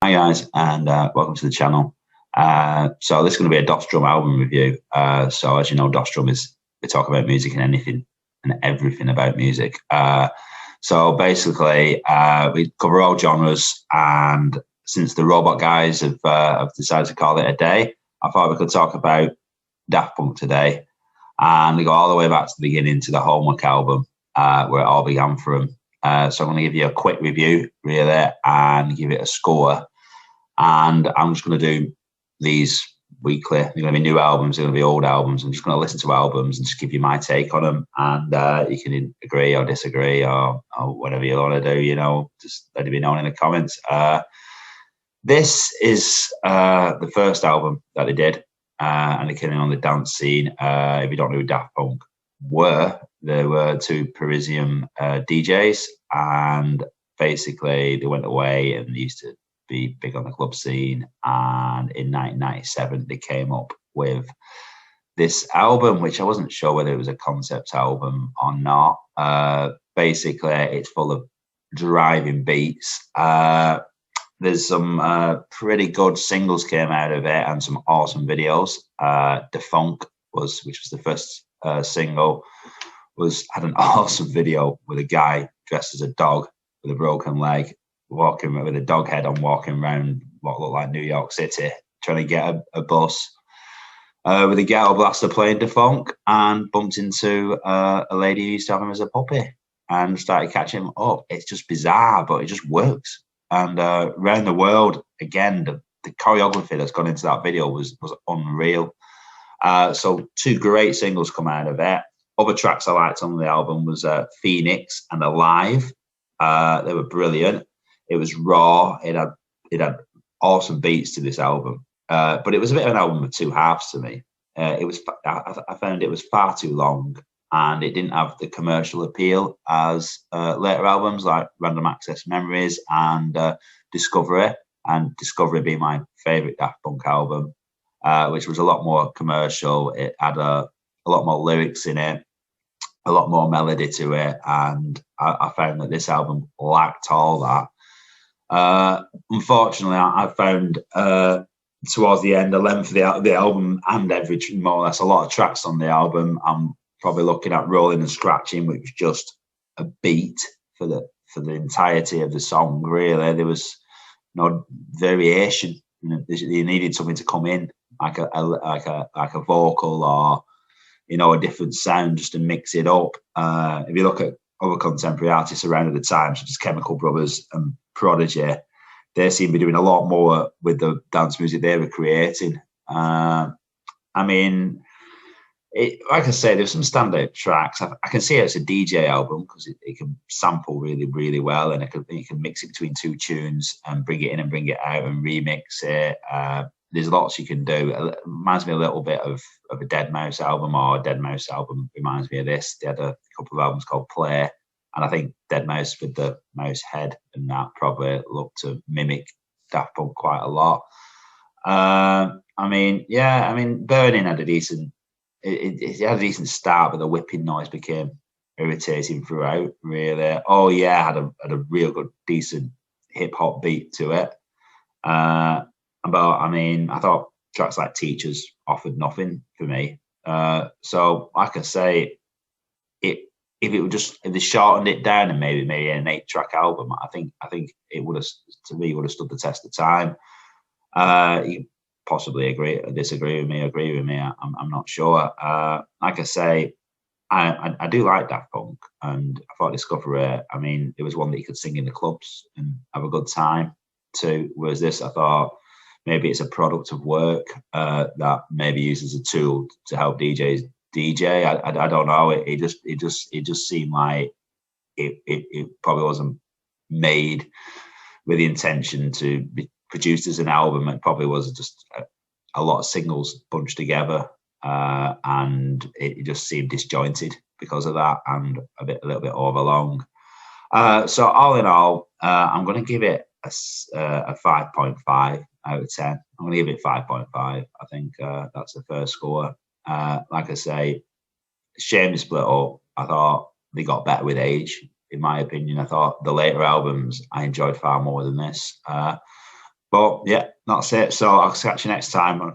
Hi guys, and welcome to the channel. So this is going to be a Daft Drum album review. So as you know, Daft Drum is we talk about music and anything and everything about music. So basically, we cover all genres, and since the Robot guys have decided to call it a day, I thought we could talk about Daft Punk today, and we go all the way back to the beginning to the Homework album, where it all began from. So I'm going to give you a quick review, really, and give it a score. And I'm just going to do these weekly. They're going to be new albums. They're going to be old albums. I'm just going to listen to albums and just give you my take on them. And you can agree or disagree or whatever you want to do. Just let it be known in the comments. This is the first album that they did, and they're killing on the dance scene. If you don't know who Daft Punk were, they were two Parisian DJs, and basically they went away and they used to be big on the club scene. And in 1997, they came up with this album, which I wasn't sure whether it was a concept album or not. Basically, it's full of driving beats. There's some pretty good singles came out of it and some awesome videos. Funk which was the first single, had an awesome video with a guy dressed as a dog with a broken leg, walking with a dog head on, walking around what looked like New York City, trying to get a bus with a ghetto blaster playing Funk, and bumped into a lady who used to have him as a puppy and started catching him up. It's just bizarre, but it just works. And around the world, again, the choreography that's gone into that video was unreal. So two great singles come out of it. Other tracks I liked on the album was Phoenix and Alive. They were brilliant. It was raw. It had awesome beats to this album, but it was a bit of an album of two halves to me. I found it was far too long, and it didn't have the commercial appeal as later albums like Random Access Memories and Discovery. And Discovery being my favorite Daft Punk album, which was a lot more commercial. It had a lot more lyrics in it, a lot more melody to it, and I found that this album lacked all that. Unfortunately, I found towards the end, the length of the album and more or less a lot of tracks on the album, I'm probably looking at Rolling and Scratching, which was just a beat for the entirety of the song. Really, there was no variation. You needed something to come in, like a vocal or a different sound, just to mix it up. If you look at other contemporary artists around at the time, such as Chemical Brothers and Prodigy, they seem to be doing a lot more with the dance music they were creating. Like I say, there's some standout tracks. I can see it as a DJ album because it can sample really, really well, and you can mix it between two tunes and bring it in and bring it out and remix it. There's lots you can do. It reminds me a little bit of a Deadmau5 album, or a Deadmau5 album reminds me of this. They had a couple of albums called Play, and I think Deadmau5 with the mouse head and that probably looked to mimic Daft Punk quite a lot. Burning had a decent. It had a decent start, but the whipping noise became irritating throughout. Really, Oh Yeah had a real good, decent hip hop beat to it. But I thought tracks like Teachers offered nothing for me. So, like I say, if they shortened it down and maybe made an 8-track album, I think it would have stood the test of time. You possibly agree or disagree with me, agree with me. I'm not sure. Like I say, I do like Daft Punk, and I thought Discovery, it was one that you could sing in the clubs and have a good time too. Whereas this, I thought maybe it's a product of work that maybe uses a tool to help DJs DJ. I don't know. It just seemed like it probably wasn't made with the intention to be produced as an album. It probably was just a lot of singles bunched together, and it just seemed disjointed because of that, and a little bit overlong. So all in all, I'm going to give it a 5.5 out of 10. I'm going to give it 5.5. I think that's the first score. Like I say, shame to split up. I thought they got better with age, in my opinion. I thought the later albums I enjoyed far more than this. But yeah, that's it. So I'll catch you next time on